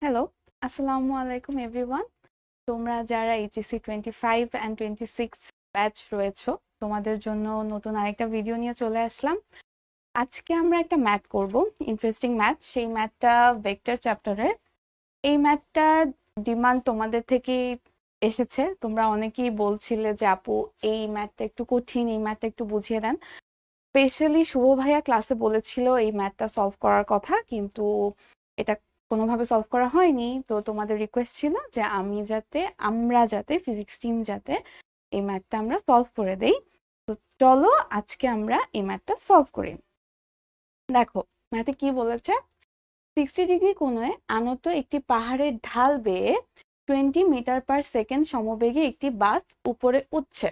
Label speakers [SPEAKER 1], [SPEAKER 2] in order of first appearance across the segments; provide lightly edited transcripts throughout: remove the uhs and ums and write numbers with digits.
[SPEAKER 1] Hello, আসসালামু আলাইকুম everyone. তোমরা যারা এইচএসসি 25 অ্যান্ড 26 ব্যাচ রয়েছো, তোমাদের জন্য নতুন আরেকটা ভিডিও নিয়ে চলে আসলাম। আজকে আমরা একটা ম্যাথ করব, ইন্টারেস্টিং ম্যাথ। সেই ম্যাথটা ভেক্টর চ্যাপ্টারের। এই ম্যাথটার ডিমান্ড তোমাদের থেকে এসেছে। তোমরা অনেকেই বলছিলে যে আপু এই ম্যাথটা একটু কঠিন, এই ম্যাথটা একটু বুঝিয়ে দেন। স্পেশালি শুভ ভাইয়া ক্লাসে বলেছিল এই ম্যাথটা সলভ করার কথা, কিন্তু এটা কোনোভাবে সলভ করা হয়নি। তো তোমাদের রিকোয়েস্ট ছিল যে আমরা যাতে ফিজিক্স টিম যাতে এই ম্যাথটা আমরা সলভ করে দেই। তো চলো আজকে আমরা এই ম্যাথটা সলভ করি। দেখো ম্যাথে কি বলেছে, 60 ডিগ্রি কোণে আনত একটি পাহাড়ের ঢাল বেয়ে 20 মিটার/সেকেন্ড সমবেগে একটি বাস উপরে উঠছে।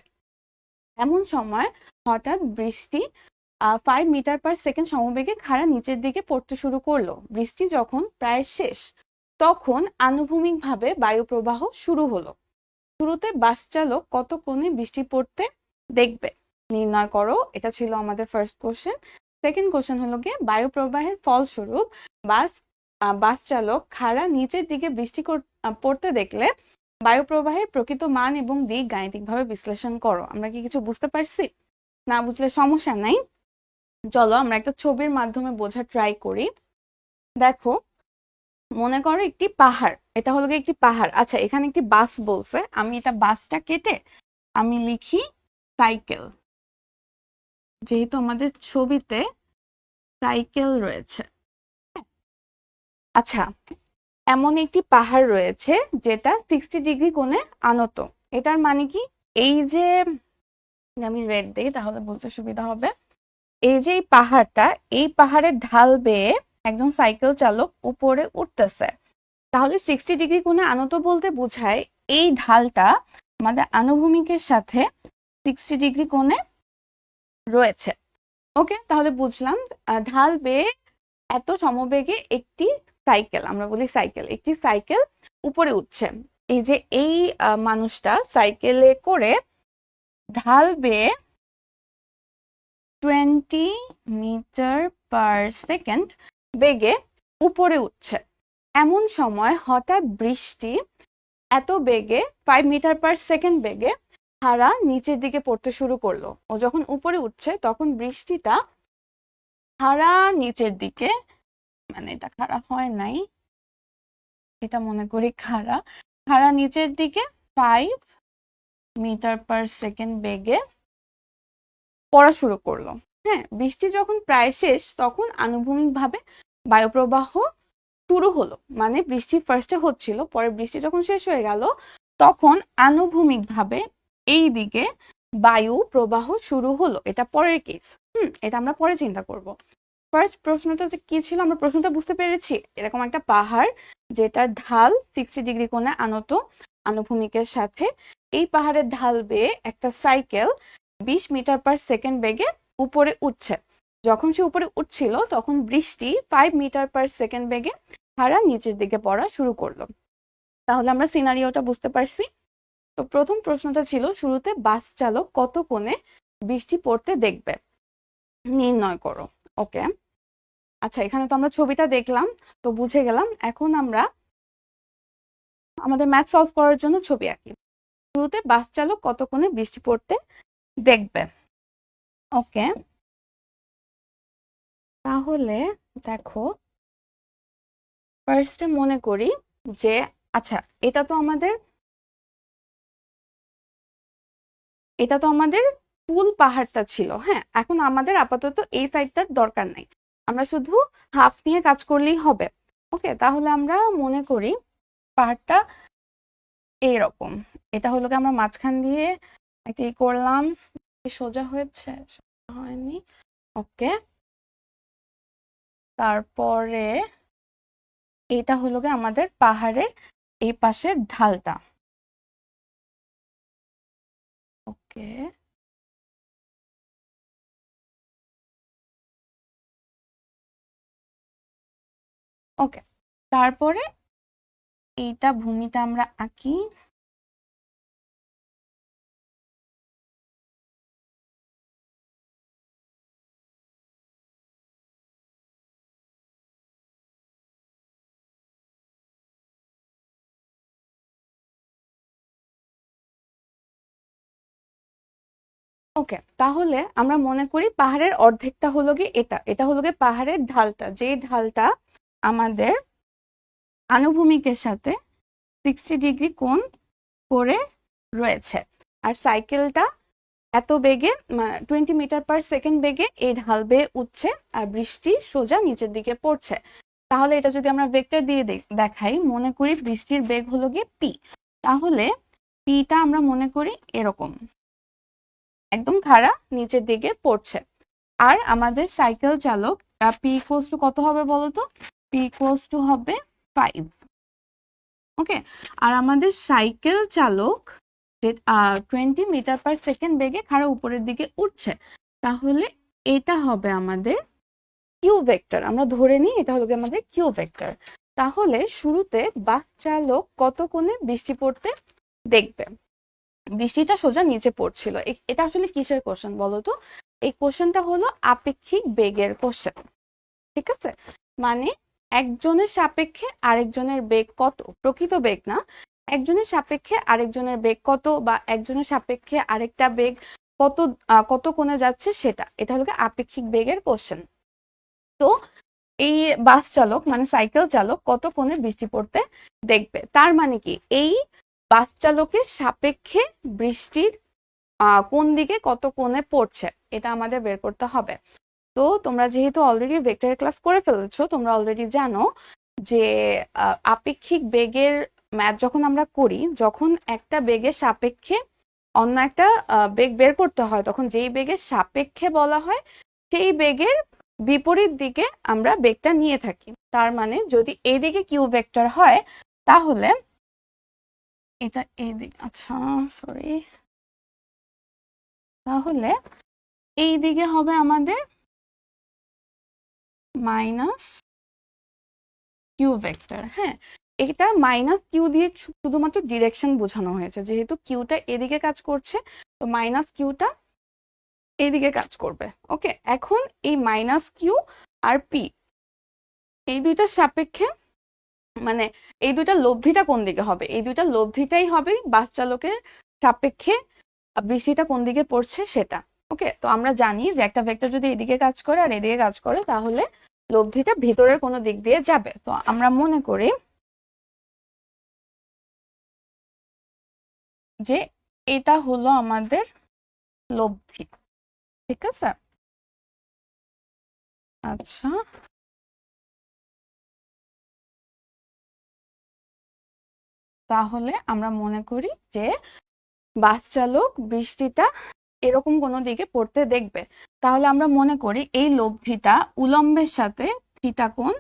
[SPEAKER 1] এমন সময় হঠাৎ বৃষ্টি 5 মিটার/সেকেন্ড সমবেগে খাড়া নিচের দিকে পড়তে শুরু করলো। বৃষ্টি যখন প্রায় শেষ, তখন আনুভূমিকভাবে বায়ু প্রবাহ শুরু হলো। শুরুতে বাস চালক কত কোণে বৃষ্টি পড়তে দেখবে নির্ণয় করো। এটা ছিল আমাদের ফার্স্ট কোশ্চেন। সেকেন্ড কোশ্চেন হলো গিয়ে বায়ু প্রবাহের ফলস্বরূপ বাস বাস চালক খাড়া নিচের দিকে পড়তে দেখলে বায়ু প্রবাহের প্রকৃত মান এবং দিক গাণিতিকভাবে বিশ্লেষণ করো। আমরা কি কিছু বুঝতে পারছি? না বুঝলে সমস্যা নাই, চলো আমরা একটা ছবির মাধ্যমে বোঝার ট্রাই করি। দেখো, মনে করো একটি পাহাড়, এটা হলো গিয়ে একটি পাহাড়। আচ্ছা, এখানে একটি বাস বলছে, আমি এটা বাসটা কেটে আমি লিখি সাইকেল, যেহেতু আমাদের ছবিতে সাইকেল রয়েছে। আচ্ছা, এমন একটি পাহাড় রয়েছে যেটা 60 ডিগ্রি কোণে আনত। এটার মানে কি, এই যে আমি রেড দিই তাহলে বুঝতে সুবিধা হবে। এই যে এই পাহাড়টা, এই পাহাড়ের ঢাল বেয়ে একজন সাইকেল চালক উপরে উঠতেছে। তাহলে 60 ডিগ্রি কোণে আনত বলতে বোঝায় এই ঢালটা আমাদের আনুভূমিকের সাথে 60 ডিগ্রি কোণে রয়েছে। ওকে, তাহলে বুঝলাম ঢাল বেয়ে এত সমবেগে একটি সাইকেল, আমরা বলি সাইকেল, একটি সাইকেল উপরে উঠছে। এই যে এই মানুষটা সাইকেলে করে ঢাল বেয়ে 20 মিটার/সেকেন্ড বেগে উপরে উঠছে। এমন সময় হঠাৎ বৃষ্টি এত বেগে 5 মিটার/সেকেন্ড বেগে খাড়া নিচের দিকে পড়তে শুরু করলো। ও যখন উপরে উঠছে তখন বৃষ্টিটা খাড়া নিচের দিকে, মানে এটা খাড়া হয় নাই, এটা মনে করি খাড়া, খাড়া নিচের দিকে 5 মিটার/সেকেন্ড বেগে পড়া শুরু করলো। হ্যাঁ, বৃষ্টি যখন প্রায় শেষ তখন আনুভূমিকভাবে বায়ুপ্রবাহ শুরু হলো। মানে বৃষ্টি ফার্স্টে হচ্ছিল, পরে বৃষ্টি যখন শেষ হয়ে গেল তখন আনুভূমিকভাবে এই দিকে বায়ু প্রবাহ শুরু হলো। এটা পরের কেস। এটা আমরা পরে চিন্তা করব। ফার্স্ট প্রশ্নটা যে কি ছিল, আমরা প্রশ্নটা বুঝতে পেরেছি। এরকম একটা পাহাড় যেটার ঢাল 60 ডিগ্রি কোণে আনত আনুভূমিকের সাথে, এই পাহাড়ের ঢাল বেয়ে একটা সাইকেল 20 মিটার/সেকেন্ড বেগে উপরে উঠছে। যখন সে উপরে উঠছিল তখন বৃষ্টি 5 মিটার/সেকেন্ড বেগে খাড়া নিচের দিকে পড়া শুরু করলো। তাহলে আমরা সিনারিওটা বুঝতে পারছি। তো প্রথম প্রশ্নটা ছিল শুরুতে বাস চালক কত কোণে বৃষ্টি পড়তে দেখবে নির্ণয় করো। ওকে, আচ্ছা এখানে তো আমরা ছবিটা দেখলাম, তো বুঝে গেলাম। এখন আমরা আমাদের ম্যাথ সলভ করার জন্য ছবি আঁকি। শুরুতে বাস চালক কত কোণে বৃষ্টি পড়তে দেখবে। ওকে, তাহলে দেখো ফার্স্টে মনে করি যে, আচ্ছা এটা তো আমাদের ফুল পাহাড়টা ছিল। হ্যাঁ, এখন আমাদের আপাতত এই সাইডটার দরকার নাই, আমরা শুধু হাফ নিয়ে কাজ করলেই হবে। ওকে, তাহলে আমরা মনে করি পাহাড়টা এইরকম। এটা হলো কি আমরা মাঝখান দিয়ে একটা করলাম, সোজা হয়েছে, সোজা হয়নি। ওকে, তারপরে এটা হলো কি আমাদের পাহাড়ের এই পাশের ঢালটা। ওকে, ওকে, তারপরে এইটা ভূমিটা আমরা আঁকি। ওকে, তাহলে আমরা মনে করি পাহাড়ের অর্ধেকটা হলো গিয়ে এটা হলো গিয়ে পাহাড়ের ঢালটা, যে ঢালটা আমাদের আনুভূমিকের সাথে 60 ডিগ্রি কোণ করে রয়েছে। আর সাইকেলটা এত বেগে 20 মিটার/সেকেন্ড বেগে এই ঢাল বেয়ে উঠছে, আর বৃষ্টি সোজা নিচের দিকে পড়ছে। তাহলে এটা যদি আমরা ভেক্টর দিয়ে দেখাই, মনে করি বৃষ্টির বেগ হলো গিয়ে পি। তাহলে পিটা আমরা মনে করি এরকম একদম খাড়া নিচের দিকে পড়ছে। আর আমাদের সাইকেল চালক পি ইকুয়ালস টু কত হবে বলতো? পি ইকুয়ালস টু হবে 5। ওকে, আর আমাদের সাইকেল চালক 20 মিটার/সেকেন্ড বেগে খাড়া উপরের দিকে উঠছে। তাহলে এটা হবে আমাদের কিউ ভেক্টর। আমরা ধরে নিই এটা হলো আমাদের কিউ ভেক্টর। তাহলে শুরুতে বাস চালক কত কোণে বৃষ্টি পড়তে দেখবে? বৃষ্টিটা সোজা নিচে পড়ছিল। এটা আসলে কিসের কোশ্চেন বলতো? এই কোশ্চেনটা হলো আপেক্ষিক বেগের কোশ্চেন। ঠিক আছে, মানে একজনের সাপেক্ষে আরেকজনের বেগ কত, প্রকৃত বেগ না, একজনের সাপেক্ষে আরেকজনের বেগ কত, বা একজনের সাপেক্ষে আরেকটা বেগ কত কত কোণে যাচ্ছে সেটা, এটা হলো আপেক্ষিক বেগের কোশ্চেন। তো এই বাস চালক মানে সাইকেল চালক কত কোণে বৃষ্টি পড়তে দেখবে, তার মানে কি এই বাস চালকের সাপেক্ষে বৃষ্টির কোন দিকে কত কোণে পড়ছে এটা আমাদের বের করতে হবে। তো তোমরা যেহেতু অলরেডি ভেক্টরের ক্লাস করে ফেলেছো, তোমরা অলরেডি জানো যে আপেক্ষিক বেগের ম্যাথ যখন আমরা করি, যখন একটা বেগের সাপেক্ষে অন্য একটা বেগ বের করতে হয়, তখন যেই বেগের সাপেক্ষে বলা হয় সেই বেগের বিপরীত দিকে আমরা বেগটা নিয়ে থাকি। তার মানে যদি এইদিকে কিউ ভেক্টর হয়, তাহলে এটা এইদিকে, আচ্ছা সরি, তাহলে এই দিকে হবে আমাদের মাইনাস কিউ ভেক্টর। হ্যাঁ, এটা মাইনাস কিউ দিয়ে শুধুমাত্র ডিরেকশন বোঝানো হয়েছে, যেহেতু কিউটা এদিকে কাজ করছে, তো মাইনাস কিউটা এইদিকে কাজ করবে। ওকে, এখন এই মাইনাস কিউ আর পি এই দুইটার সাপেক্ষে, মানে এই দুইটা লব্ধিটা কোন দিকে হবে? এই দুইটা লব্ধিটাই হবে বাস চালকের সাপেক্ষে বৃষ্টিটা কোন দিকে পড়ছে সেটা। ওকে, তো আমরা জানি যে একটা ভেক্টর যদি এদিকে কাজ করে আর এদিকে কাজ করে, তাহলে লব্ধিটা ভিতরের কোনো দিক দিয়ে যাবে। তো আমরা মনে করি যে এটা হলো আমাদের লব্ধি। ঠিক আছে, আচ্ছা তাহলে আমরা মনে করি যে বাস চালক বৃষ্টিটা এরকম কোনো দিকে পড়তে দেখবে। তাহলে আমরা মনে করি এই লব্ধিটা উলম্বের সাথে থিটা কোণ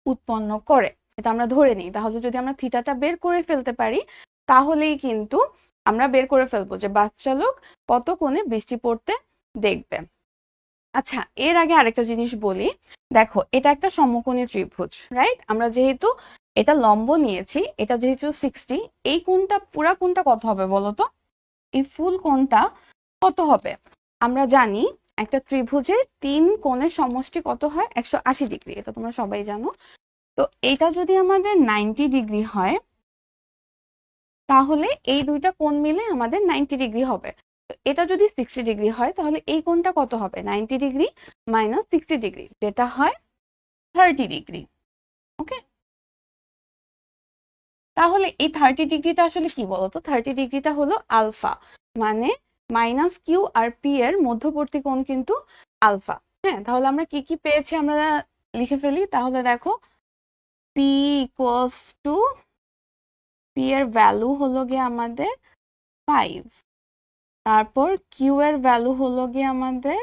[SPEAKER 1] উৎপন্ন করে, এটা আমরা ধরে নিই। তাহলে যদি আমরা থিটাটা বের করে ফেলতে পারি, তাহলেই কিন্তু আমরা বের করে ফেলবো যে বাস চালক কত কোণে বৃষ্টি পড়তে দেখবে। আচ্ছা, এর আগে আরেকটা জিনিস বলি। দেখো, এটা একটা সমকোণী ত্রিভুজ, রাইট? আমরা যেহেতু এটা লম্ব নিয়েছি, এটা যেহেতু 60, এই কোণটা পুরা কোণটা কত হবে বলতো? এই ফুল কোণটা কত হবে? আমরা জানি একটা ত্রিভুজের 3 কোণের সমষ্টি কত হয়? 180 ডিগ্রি, এটা তোমরা সবাই জানো। তো এটা যদি আমাদের 90 ডিগ্রি হয়, তাহলে এই দুইটা কোণ মিলে আমাদের 90 ডিগ্রি হবে। তো এটা যদি 60 ডিগ্রি হয়, তাহলে এই কোণটা কত হবে? 90 ডিগ্রি মাইনাস 60 ডিগ্রি, যেটা হয় 30 ডিগ্রি। ওকে, তাহলে এই 30 ডিগ্রিটা আসলে কি বলতো? 30 ডিগ্রিটা হলো আলফা, মানে মাইনাস কিউ আর পি এর মধ্যবর্তী কোণ কিন্তু আলফা। হ্যাঁ, তাহলে আমরা কি কি পেয়েছি আমরা লিখে ফেলি। তাহলে দেখো, পি ইকুয়ালস টু, পি এর ভ্যালু হলো গিয়ে আমাদের 5, তারপর কিউ এর ভ্যালু হলো গিয়ে আমাদের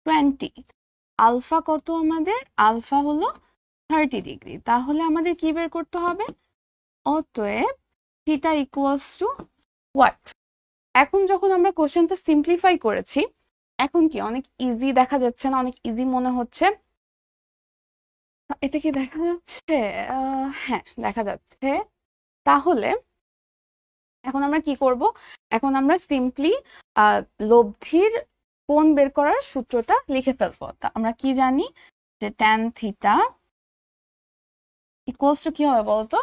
[SPEAKER 1] 20, আলফা কত আমাদের? আলফা হলো 30 ডিগ্রি। তাহলে আমাদের কি বের করতে হবে? অতএব থিটা ইকুয়ালস টু হোয়াট? এখন যখন আমরা কোশ্চেনটা সিম্পলিফাই করেছি, এখন কি অনেক ইজি দেখা যাচ্ছে না? অনেক ইজি মনে হচ্ছে। এটা কি দেখা যাচ্ছে? হ্যাঁ, দেখা যাচ্ছে। তাহলে এখন আমরা কি করব? এখন আমরা সিম্পলি লব্ধির কোণ বের করার সূত্রটা লিখে ফেলবো। তা আমরা কি জানি যে tan থিটা ইকুয়ালস টু কি হবে বলতো?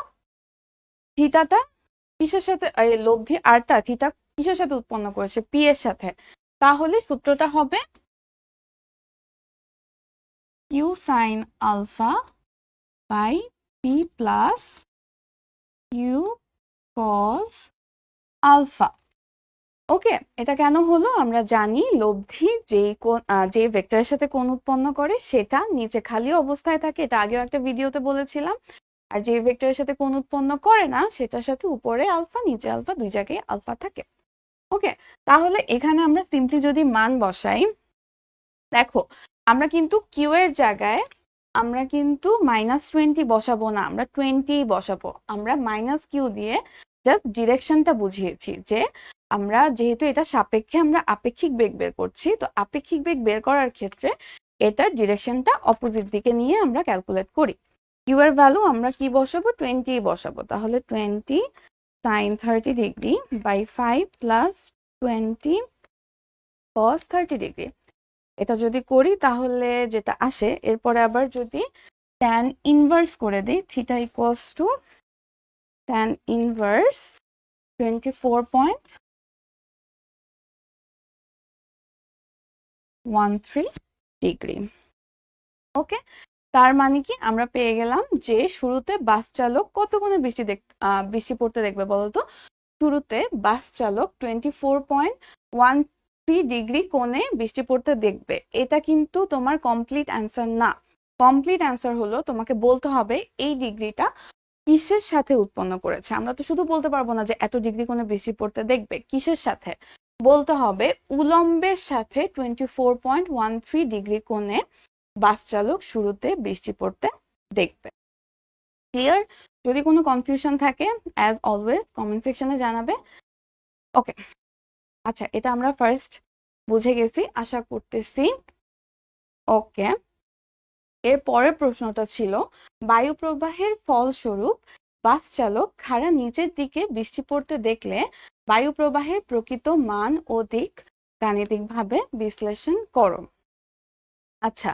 [SPEAKER 1] থিটাটা কিসের সাথে, লব্ধি আরটা থিটা কিসের সাথে উৎপন্ন করেছে? পি এর সাথে। তাহলে সূত্রটা হবে Q sine alpha by P plus Q cos alpha. Okay, এটা কেন হলো? আমরা জানি লব্ধি যে ভেক্টরের সাথে কোণ উৎপন্ন করে সেটা নিচে খালি অবস্থায় থাকে, এটা আগেও একটা ভিডিওতে বলেছিলাম। আর যে ভেক্টরের সাথে কোণ উৎপন্ন করে না সেটার সাথে উপরে আলফা নিচে আলফা দুই জায়গায় আলফা থাকে। ওকে, তাহলে এখানে আমরা সিম্পলি যদি মান বসাই, দেখো আমরা কিন্তু কিউ এর জায়গায় আমরা কিন্তু -20 বসাবো না, আমরা 20 বসাবো। আমরা মাইনাস কিউ দিয়ে জাস্ট ডিরেকশনটা বুঝিয়েছি যে আমরা যেহেতু এটা সাপেক্ষে আমরা আপেক্ষিক বেগ বের করছি, তো আপেক্ষিক বেগ বের করার ক্ষেত্রে এটার ডিরেকশনটা অপোজিট দিকে নিয়ে আমরা ক্যালকুলেট করি। কিউ এর ভ্যালু আমরা কি বসাবো? 20 বসাবো। তাহলে 20 sin 30 degree by 5 plus 20 cos 30 degree. এটা যদি করি তাহলে যেটা আসে, এরপরে আবার যদি tan ইনভার্স করে দিই, theta equals to tan inverse 24.13 degree. Okay, তার মানে কি আমরা পেয়ে গেলাম যে শুরুতে বাস চালক কত কোণে বৃষ্টি পড়তে দেখবে বলতো? শুরুতে বাস চালক 24.13 ডিগ্রি কোণে বৃষ্টি পড়তে দেখবে। এটা কিন্তু তোমার কমপ্লিট অ্যান্সার না। কমপ্লিট অ্যান্সার হলো তোমাকে বলতে হবে এই ডিগ্রিটা কিসের সাথে উৎপন্ন করেছে। আমরা তো শুধু বলতে পারবো না যে এত ডিগ্রি কোণে বৃষ্টি পড়তে দেখবে, কিসের সাথে বলতে হবে? উলম্বের সাথে 24.13 ডিগ্রি কোণে বাস চালক শুরুতে বৃষ্টি পড়তে দেখবে। ক্লিয়ার? যদি কোনো কনফিউশন থাকে অ্যাজ অলওয়েজ কমেন্ট সেকশনে জানাবে। ওকে, আচ্ছা এটা আমরা ফার্স্ট বুঝে গেছি আশা করতেছি। ওকে, এর পরের প্রশ্নটা ছিল বায়ু প্রবাহের ফলস্বরূপ বাস চালক খাড়া নিচের দিকে বৃষ্টি পড়তে দেখলে বায়ু প্রবাহের প্রকৃত মান ও দিক গাণিতিকভাবে বিশ্লেষণ করো। আচ্ছা,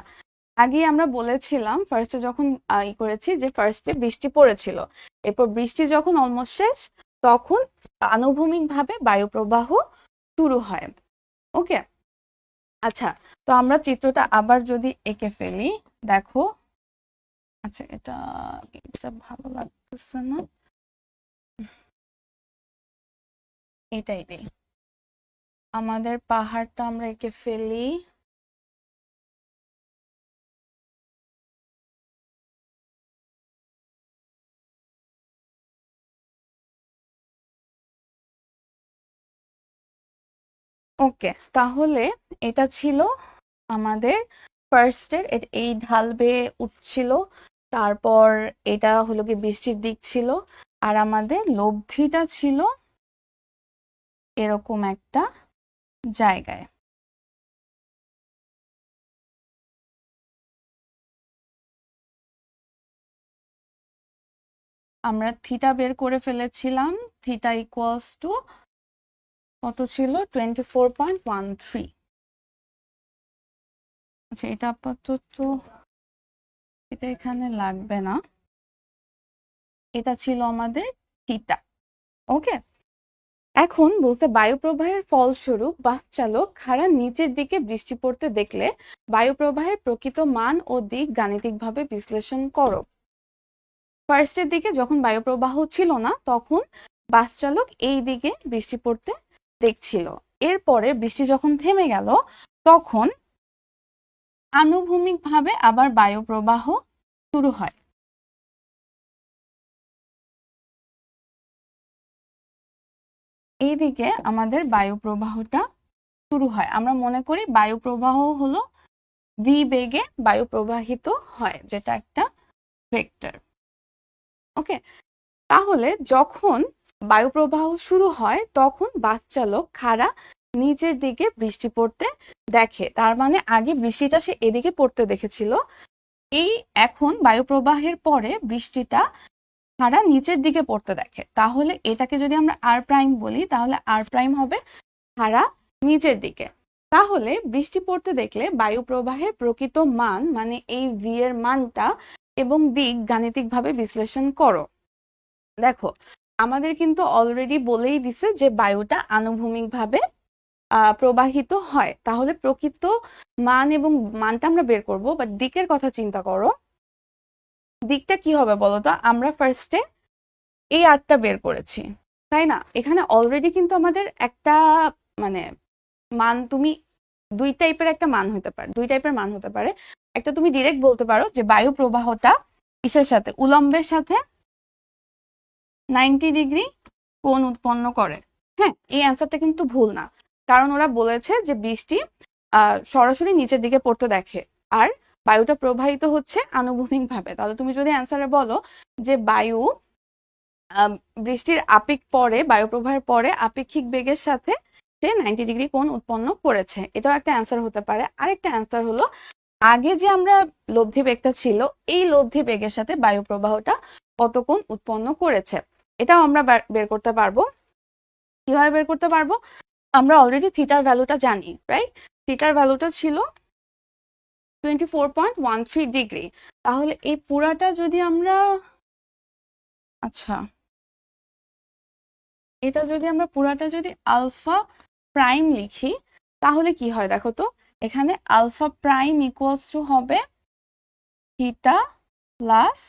[SPEAKER 1] আগে আমরা বলেছিলাম ফার্স্টে যখন করেছি যে ফার্স্টে বৃষ্টি পড়েছিল, এরপর বৃষ্টি যখন অলমোস্ট শেষ তখন আনুভূমিকভাবে বায়ু প্রবাহ শুরু হয়। ওকে, আচ্ছা তো আমরা চিত্রটা আবার যদি এঁকে ফেলি, দেখো আচ্ছা এটা ভালো লাগতেছে না, এটাই নেই। আমাদের পাহাড়টা আমরা এঁকে ফেলি। ওকে, তাহলে এটা ছিল আমাদের ফার্স্টের, এই ঢাল বেয়ে উঠছিল, তারপর এটা হলো কি বৃষ্টির দিক ছিল, আর আমাদের লব্ধিটা ছিল এরকম একটা জায়গায়। আমরা থিটা বের করে ফেলেছিলাম, থিটা ইকুয়ালস টু কত ছিল? 24.13। আচ্ছা এটা আপাতত এটা এখানে লাগবে না, এটা ছিল আমাদের থিটা। ওকে, এখন বলতে বায়ু প্রবাহের ফলস্বরূপ বাস চালক খাড়া নিচের দিকে বৃষ্টি পড়তে দেখলে বায়ু প্রবাহের প্রকৃত মান ও দিক গাণিতিকভাবে বিশ্লেষণ করো। ফার্স্টের দিকে যখন বায়ু প্রবাহ ছিল না তখন বাস চালক এই দিকে বৃষ্টি পড়তে দেখছিল, এরপরে বৃষ্টি যখন থেমে গেল তখন আনুভূমিকভাবে আবার বায়ু প্রবাহ শুরু হয়। এইদিকে আমাদের বায়ু প্রবাহটা শুরু হয়। আমরা মনে করি বায়ু প্রবাহ হলো ভি বেগে বায়ু প্রবাহিত হয়, যেটা একটা ভেক্টর। ওকে, তাহলে যখন বায়ু প্রবাহ শুরু হয় তখন বাস চালক খাড়া নিচের দিকে বৃষ্টি পড়তে দেখে, তার মানে আগে বৃষ্টিটা সে এদিকে পড়তে দেখেছিল, এই এখন বায়ু প্রবাহের পরে বৃষ্টিটা খাড়া নিচের দিকে পড়তে দেখে। তাহলে এটাকে যদি আমরা আর প্রাইম বলি তাহলে আর প্রাইম হবে খাড়া নিচের দিকে। তাহলে বৃষ্টি পড়তে দেখলে বায়ু প্রবাহের প্রকৃত মান মানে এই ভি এর মানটা এবং দিক গাণিতিকভাবে বিশ্লেষণ করো। দেখো আমাদের কিন্তু অলরেডি বলেই দিছে যে বায়ুটা আনুভূমিকভাবে প্রবাহিত হয়। তাহলে প্রকৃত মান এবং মানটা আমরা বের করব, বাট দিকের কথা চিন্তা করো। দিকটা কি হবে বলো তো? আমরা ফার্স্টে এই আরটা বের করেছি, তাই না? এখানে অলরেডি কিন্তু আমাদের একটা মানে মান, তুমি দুই টাইপের একটা মান হতে পারে, দুই টাইপের মান হতে পারে। একটা তুমি ডিরেক্ট বলতে পারো যে বায়ু প্রবাহটা কিসের সাথে, উলম্বের সাথে 90 ডিগ্রি কোণ উৎপন্ন করে। হ্যাঁ, এই অ্যান্সারটা কিন্তু ভুল না, কারণ ওরা বলেছে যে বৃষ্টি সরাসরি নিচের দিকে পড়তে দেখে, আর বায়ুটা প্রবাহিত হচ্ছে আনুভূমিক ভাবে। তাহলে তুমি যদি অ্যান্সারে বলো যে বায়ু বৃষ্টির আপেক পরে, বায়ু প্রবাহের পরে আপেক্ষিক বেগের সাথে সে 90 ডিগ্রি কোণ উৎপন্ন করেছে, এটাও একটা অ্যান্সার হতে পারে। আরেকটা অ্যান্সার হলো আগে যে আমরা লব্ধি বেগটা ছিল, এই লব্ধি বেগের সাথে বায়ু প্রবাহটা কত কোণ উৎপন্ন করেছে, এটাও আমরা বের করতে পারবো। কিভাবে বের করতে পারবো? আমরা অলরেডি থিটার ভ্যালুটা জানি, রাইট? থিটার ভ্যালুটা ছিল 24.13 ডিগ্রি। তাহলে এই পুরাটা যদি আমরা, আচ্ছা, এটা যদি আমরা পুরাটা যদি আলফা প্রাইম লিখি, তাহলে কি হয় দেখো তো? এখানে আলফা প্রাইম ইকুয়ালস টু হবে theta plus,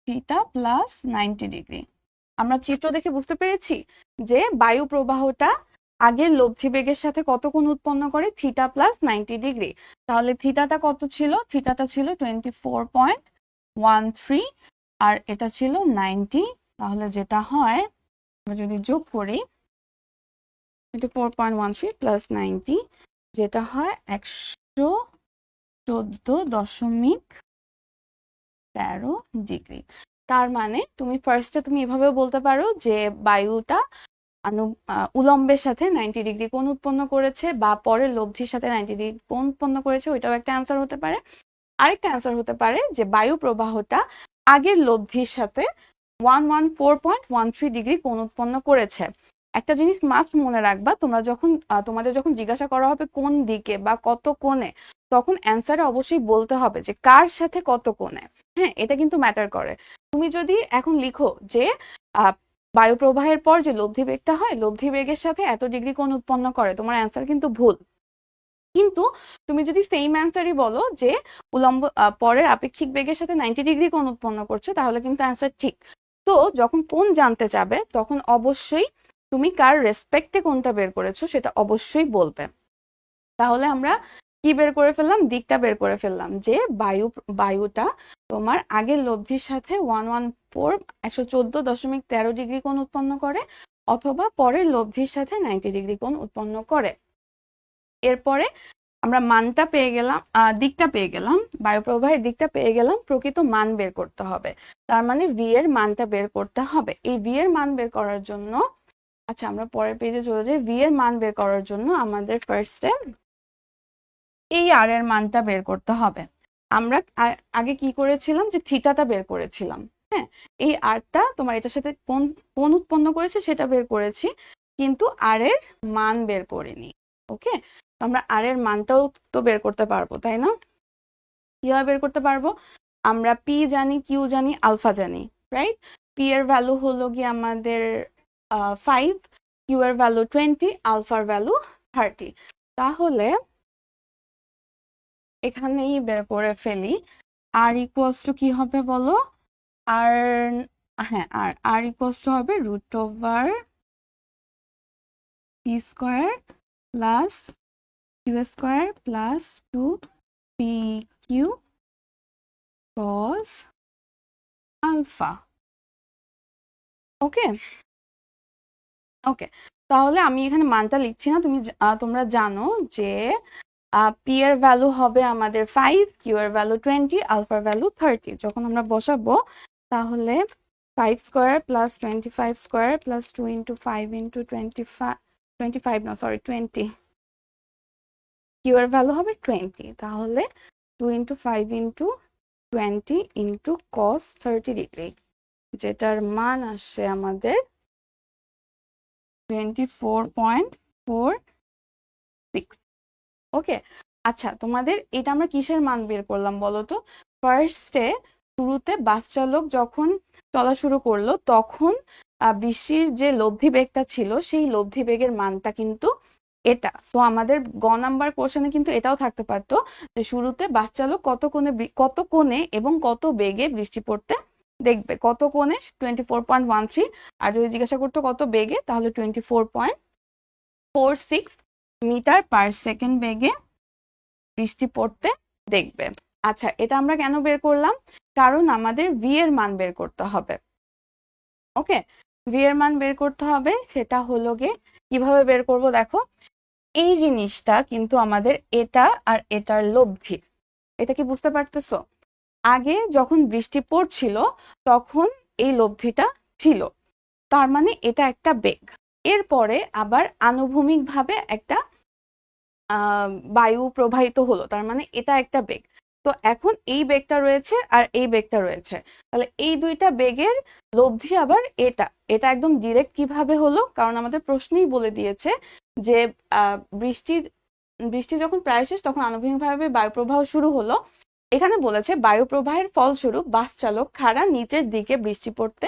[SPEAKER 1] theta plus 90 degree. আমরা চিত্র দেখে বুঝতে পেরেছি যে বায়ু প্রবাহটা আগের লব্ধি বেগের সাথে কত কোণ উৎপন্ন করে, থিটা প্লাস 90 ডিগ্রি। তাহলে থিটাটা কত ছিল? থিটাটা ছিল 24.13, আর এটা ছিল 90। তাহলে যেটা হয়, আমরা যদি যোগ করি 24.13 প্লাস 90, যেটা হয় 114.13 ডিগ্রি। তার মানে তুমি ফার্স্টে তুমি এভাবেও বলতে পারো যে বায়ুটা উলম্বের সাথে 90 ডিগ্রি কোণ উৎপন্ন করেছে, বা পরের লব্ধির সাথে 90 ডিগ্রি কোণ উৎপন্ন করেছে, ওইটাও একটা অ্যান্সার হতে পারে। আরেকটা অ্যান্সার হতে পারে যে বায়ু প্রবাহটা আগের লব্ধির সাথে 114.13 ডিগ্রি কোণ উৎপন্ন করেছে। একটা জিনিস মাস্ট মনে রাখবা, তোমরা যখন তোমাদের যখন জিজ্ঞাসা করা হবে কোন দিকে বা কত কোণে, তখন অ্যান্সারে অবশ্যই বলতে হবে যে কার সাথে কত কোণে। হ্যাঁ, এটা কিন্তু ম্যাটার করে। তুমি যদি এখন লিখো যে বায়ু প্রবাহের পর যে লব্ধি বেগটা হয়, লব্ধি বেগের সাথে এত ডিগ্রি কোণ উৎপন্ন করে, তোমার অ্যান্সার কিন্তু ভুল। কিন্তু তুমি যদি সেম অ্যান্সারই বলো যে উলম্ব পরের আপেক্ষিক বেগের সাথে 90 ডিগ্রি কোণ উৎপন্ন করছে, তাহলে কিন্তু অ্যান্সার ঠিক। তো যখন কোণ জানতে যাবে, তখন অবশ্যই তুমি কার রেসপেক্টে কোণটা বের করেছো সেটা অবশ্যই বলবে। তাহলে আমরা কি বের করে ফেললাম? দিকটা বের করে ফেললাম যে বায়ুটা তোমার আগের লব্ধির সাথে 114.13 ডিগ্রি কোণ উৎপন্ন করে, অথবা পরের লব্ধির সাথে 90 ডিগ্রি কোণ উৎপন্ন করে। এরপরে আমরা মানটা পেয়ে গেলাম, দিকটা পেয়ে গেলাম, বায়ু প্রবাহের দিকটা পেয়ে গেলাম, প্রকৃত মান বের করতে হবে। তার মানে ভি এর মানটা বের করতে হবে। এই ভি এর মান বের করার জন্য, আচ্ছা আমরা পরের পেজে চলে যাই। ভি এর মান বের করার জন্য আমাদের ফার্স্টে এই আর এর মানটা বের করতে হবে। আমরা আগে কি করেছিলাম, যে থিটাটা বের করেছিলাম। হ্যাঁ, এই আরটা তোমার এটার সাথে কোন উৎপন্ন করেছে সেটা বের করেছি, কিন্তু আর এর মান বের করিনি। ওকে, আমরা আর এর মানটাও তো বের করতে পারবো, তাই না? কিভাবে বের করতে পারবো? আমরা পি জানি, কিউ জানি, আলফা জানি, রাইট? পি এর ভ্যালু হলো গিয়ে আমাদের 5, কিউ এর ভ্যালু 20, আলফার ভ্যালু 30। তাহলে এখানেই বের করে ফেলি। আর ইকুয়ালস টু কি হবে বলো? আর, হ্যাঁ, আর ইকুয়ালস টু হবে √ওভার P square plus Q square plus 2 PQ cos alpha. Okay okay, তাহলে আমি এখানে মানটা লিখছি না, তোমরা জানো যে পি এর ভ্যালু হবে আমাদের 5, কিউ এর ভ্যালু 20, আলফার ভ্যালু 30। যখন আমরা বসাবো, তাহলে 5 square plus 25 square plus 2 into 5 into 25 না সরি 20, কিউ এর ভ্যালু হবে 20। তাহলে 2 into 5 into 20 into cos 30 degree, যেটার মান আসছে আমাদের 24.46। ওকে, আচ্ছা, তোমাদের এটা আমরা কিসের মান বের করলাম বলো তো? ফার্স্টে শুরুতে বাস চালক যখন চলা শুরু করলো তখন বৃষ্টির যে লব্ধি বেগটা ছিল সেই লব্ধি বেগের মানটা কিন্তু এটা। সো আমাদের নাম্বার কোশ্চেনে কিন্তু এটাও থাকতে পারতো যে শুরুতে বাস চালক কত কোণে এবং কত বেগে বৃষ্টি পড়তে দেখবে। কত কোণে 24.13, আর যদি জিজ্ঞাসা করতো কত বেগে তাহলে 24.46 মিটার পার সেকেন্ড বেগে বৃষ্টি পড়তে দেখবে। আচ্ছা, এটা আমরা কেন বের করলাম? কারণ আমাদের ভি এর মান বের করতে হবে। ওকে, ভি এর মান বের করতে হবে। সেটা হলো গে কিভাবে বের করব দেখো, এই জিনিসটা কিন্তু আমাদের এটা আর এটার লব্ধি। এটা কি বুঝতে পারতেছো? আগে যখন বৃষ্টি পড়ছিল তখন এই লব্ধিটা ছিল, তার মানে এটা একটা বেগ। এরপরে আবার আনুভূমিকভাবে একটা বায়ু প্রবাহিত হলো, তার মানে এটা একটা বেগ। তো এখন এই বেগটা রয়েছে আর এই বেগটা রয়েছে, তাহলে এই দুইটা বেগের লব্ধি আবার এটা। এটা একদম ডিরেক্ট কিভাবে হলো, কারণ আমাদের প্রশ্নেই বলে দিয়েছে যে বৃষ্টি বৃষ্টি যখন প্রায় শেষ তখন আনুভূমিকভাবে বায়ু প্রবাহ শুরু হলো। এখানে বলেছে বায়ু প্রবাহের ফলস্বরূপ বাস চালক খাড়া নিচের দিকে বৃষ্টি পড়তে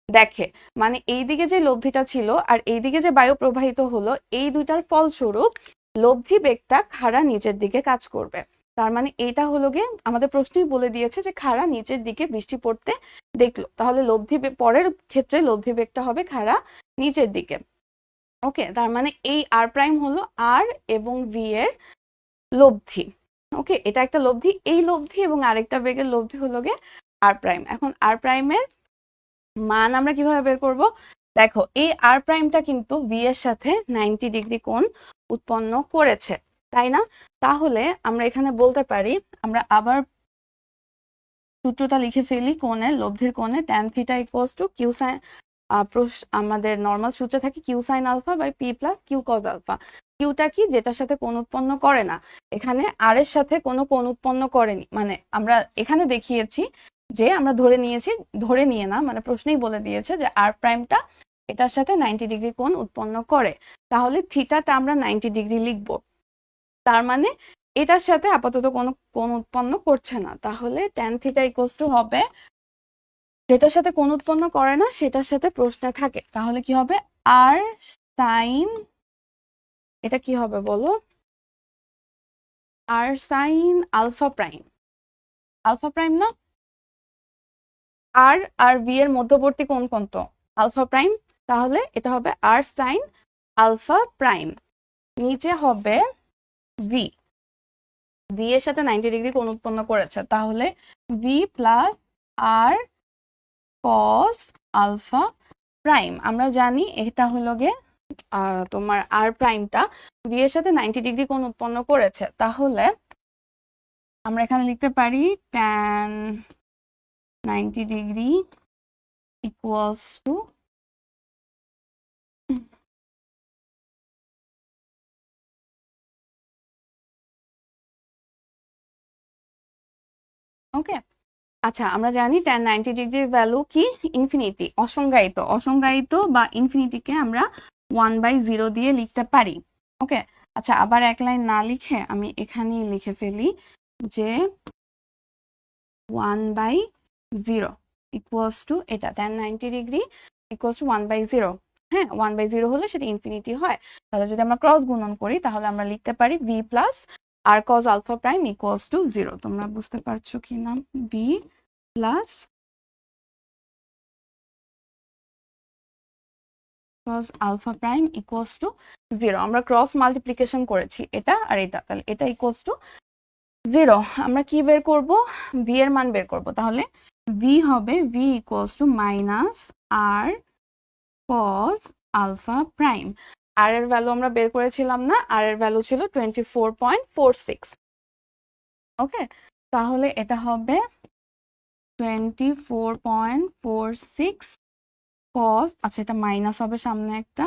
[SPEAKER 1] দেখে, মানে এই দিকে যে লব্ধিটা ছিল আর এই দিকে যে বায়ু প্রবাহিত হলো এই দুইটার ফলস্বরূপ লব্ধি বেগটা খাড়া নিচের দিকে কাজ করবে। তার মানে এটা হলো গিয়ে আমাদের প্রশ্নই বলে দিয়েছে যে খাড়া নিচের দিকে বৃষ্টি পড়তে দেখলো, তাহলে পরের ক্ষেত্রে লব্ধি বেগটা হবে খাড়া নিচের দিকে। ওকে, তার মানে এই আর প্রাইম হলো আর এবং ভি এর লব্ধি। ওকে, এটা একটা লব্ধি, এই লব্ধি এবং আরেকটা বেগের লব্ধি হলো গিয়ে আর প্রাইম। এখন আর প্রাইমের মান আমরা কিভাবে বের করব? দেখো, এই আর প্রাইমটা কিন্তু ভি এর সাথে 90 ডিগ্রি কোণ উৎপন্ন করেছে, তাই না? তাহলে আমরা এখানে বলতে পারি, আমরা আবার সূত্রটা লিখে ফেলি, কোণের লব্ধির কোণে tan theta equals to Q sine, আমাদের নর্মাল সূত্রে থাকে Q sine alpha by P plus Q cos alpha. কিউটা কি? যেটার সাথে কোণ উৎপন্ন করে না। এখানে আর এর সাথে কোনো কোণ উৎপন্ন করেনি, মানে আমরা এখানে দেখিয়েছি যে আমরা ধরে নিয়ে না, মানে প্রশ্নেই বলে দিয়েছে যে আর প্রাইমটা এটার সাথে 90 ডিগ্রি কোণ উৎপন্ন করে, তাহলে থিটাটা আমরা 90 ডিগ্রি লিখবো। তার মানে এটার সাথে আপাতত কোনো কোণ উৎপন্ন করছে না, তাহলে ট্যান থিটা ইকুয়ালস টু হবে, যেটার সাথে কোণ উৎপন্ন করে না সেটার সাথে প্রশ্নে থাকে, তাহলে কি হবে? আর সাইন, এটা কি হবে বলো? R sine alpha prime, alpha prime না? আর আর ভি এর মধ্যবর্তী কোণ কত? Alpha prime. তাহলে এটা হবে আর সাইন আলফা প্রাইম, নিচে হবে ভি, ভি এর সাথে 90 ডিগ্রি কোণ উৎপন্ন করেছে, তাহলে ভি প্লাস আর কস আলফা প্রাইম। আমরা জানি এটা হলো গে তোমার আর প্রাইমটা ভি এর সাথে 90 ডিগ্রি কোণ উৎপন্ন করেছে, তাহলে আমরা এখানে লিখতে পারি tan 90 ডিগ্রি ইকুয়ালস টু, ওকে। আচ্ছা, আমরা জানি tan 90 ডিগ্রির ভ্যালু কি? ইনফিনিটি, অসংজ্ঞায়িত। অসংজ্ঞায়িত বা ইনফিনিটিকে আমরা 1/0 দিয়ে লিখতে পারি। ওকে, আচ্ছা, আবার এক লাইন না লিখে আমি এখানেই লিখে ফেলি যে 1/0 ইকুয়ালস টু এটা tan 90 ডিগ্রি ইকুয়ালস টু 1/0। হ্যাঁ, 1/0 হলে সেটা ইনফিনিটি হয়। তাহলে যদি আমরা ক্রস গুণন করি তাহলে আমরা লিখতে পারি ভি প্লাস আর cos alpha prime equals to 0। তোমরা বুঝতে পারছো কি না? V plus cos alpha prime equals to 0। আমরা ক্রস মাল্টিপ্লিকেশন করেছি এটা আর এটা, তাহলে এটা ইকুয়ালস টু 0। আমরা কি বের করব? ভি এর মান বের করব। তাহলে ভি হবে V equals to minus R cos alpha prime. আর এর ভ্যালু আমরা বের করেছিলাম না? আর এর ভ্যালু ছিল 24.46। ওকে, তাহলে এটা হবে 24.46 cos, আচ্ছা এটা মাইনাস হবে সামনে একটা,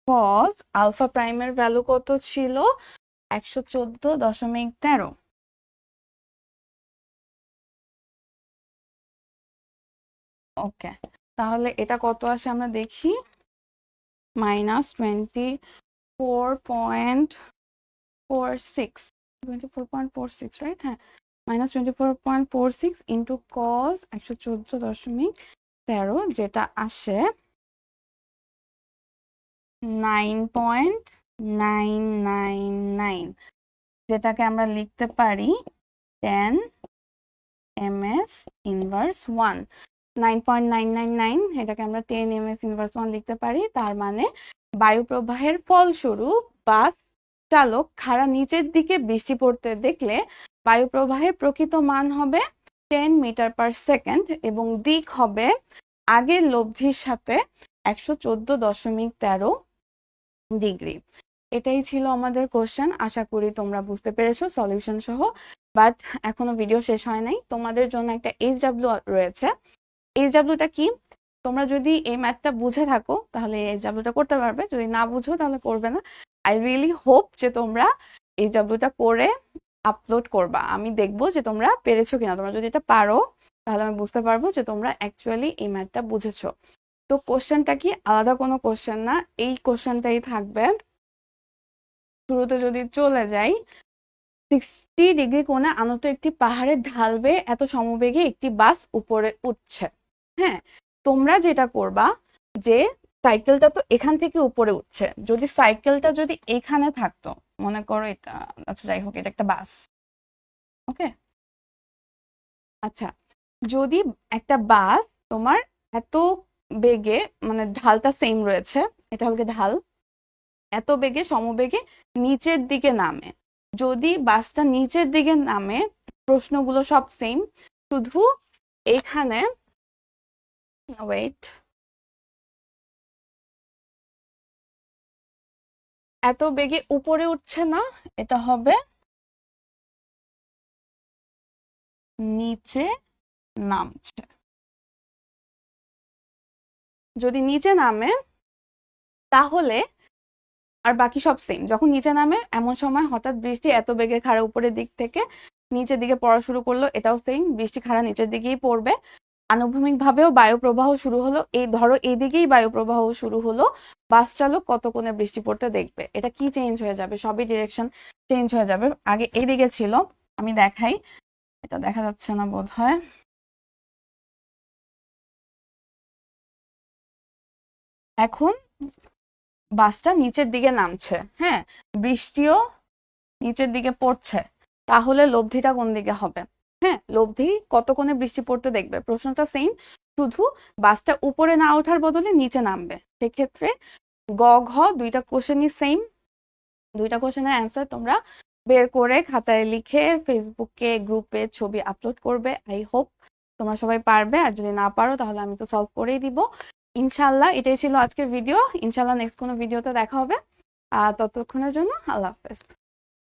[SPEAKER 1] cos আলফা প্রাইমের ভ্যালু কত ছিল? 114.13। ওকে, তাহলে এটা কত আসে আমরা দেখি, -24.46 24.46, রাইট? হ্যাঁ, -24.46 ইন্টু কজ 114.13, যেটা আসে 9.999, যেটাকে আমরা লিখতে পারি 10 ms ইনভার্স 1। 9.999 এটাকে আমরা 10 ms ইনভার্স 1 লিখতে পারি। তার মানে বায়ু প্রবাহের ফলস্বরূপ বাস চালক খাড়া নিচের দিকে বৃষ্টি পড়তে দেখলে বায়ু প্রবাহের প্রকৃত মান হবে 10 মিটার পার সেকেন্ড এবং দিক হবে আগের লব্ধির সাথে 114.13 ডিগ্রি। এটাই ছিল আমাদের কোশ্চেন। আশা করি তোমরা বুঝতে পেরেছো সলিউশন সহ। বাট এখনো ভিডিও শেষ হয় নাই, তোমাদের জন্য একটা এইচডব্লিউ রয়েছে। এইচডব্লিউটা কি? তোমরা যদি এই ম্যাথটা বুঝে থাকো তাহলে এইচডব্লিউটা করতে পারবে, যদি না বুঝো তাহলে করবে না। আই রিয়েলি হোপ যে তোমরা এইচডব্লিউটা করে আপলোড করবা, আমি দেখবো যে তোমরা পেরেছো কিনা। তোমরা যদি এটা পারো তাহলে আমি বুঝতে পারবো যে তোমরা অ্যাকচুয়ালি এই ম্যাথটা বুঝেছো। তো কোশ্চেনটা কি, আলাদা কোনো কোশ্চেন না, এই কোশ্চেনটাই থাকবে। শুরুতে যদি চলে যাই, 60 ডিগ্রি কোণে আনত একটি পাহাড়ের ঢাল বেয়ে এত সমবেগে একটি বাস উপরে উঠছে। হ্যাঁ, তোমরা যেটা করবা যে সাইকেলটা তো এখান থেকে উপরে উঠছে, যদি সাইকেলটা যদি এখানে থাকতো, মনে করো এটা, আচ্ছা যাই হোক, এটা একটা বাস, ওকে? আচ্ছা, যদি একটা বাস তোমার এত বেগে, মানে ঢালটা সেম রয়েছে, এটা হলো ঢাল, এত বেগে সমবেগে নিচের দিকে নামে, যদি বাসটা নিচের দিকে নামে, প্রশ্নগুলো সব সেম, শুধু এখানে ওয়েট, এত বেগে উপরে উঠছে না, এটা হবে নিচে নামছে। যদি নিচে নামে তাহলে আর বাকি সব সেম, যখন নিচে নামে এমন সময় হঠাৎ বৃষ্টি এত বেগে খাড়া উপরের দিক থেকে নিচের দিকে পড়া শুরু করলো, এটাও সেম, বৃষ্টি খাড়া নিচের দিকেই পড়বে। আনুভূমিক ভাবেও বায়ু প্রবাহ শুরু হলো, এই ধরো এইদিকেই বায়ু প্রবাহ শুরু হলো, বাস চালক কত কোণে বৃষ্টি পড়তে দেখবে। এটা কি চেঞ্জ হয়ে যাবে? সবই ডিরেকশন চেঞ্জ হয়ে যাবে। আগে এইদিকে ছিল, আমি দেখাই, এটা দেখা যাচ্ছে না বোধহয়। এখন বাসটা নিচের দিকে নামছে, হ্যাঁ, বৃষ্টিও নিচের দিকে পড়ছে, তাহলে লব্ধিটা কোন দিকে হবে? হ্যাঁ, লব্ধি কত কোণে বৃষ্টি পড়তে দেখবে, প্রশ্নটা সেম, শুধু বাসটা উপরে না ওঠার বদলে নিচে নামবে। সেক্ষেত্রে গ ঘ দুইটা কোশ্চেনই সেম, দুইটা কোশ্চেনের অ্যান্সার তোমরা বের করে খাতায় লিখে ফেসবুকে গ্রুপে ছবি আপলোড করবে। আই হোপ তোমরা সবাই পারবে, আর যদি না পারো তাহলে আমি তো সলভ করেই দিব ইনশাল্লাহ। এটাই ছিল আজকের ভিডিও, ইনশাল্লাহ নেক্সট কোনো ভিডিওতে দেখা হবে। ততক্ষণের জন্য আল্লাহ হাফেজ।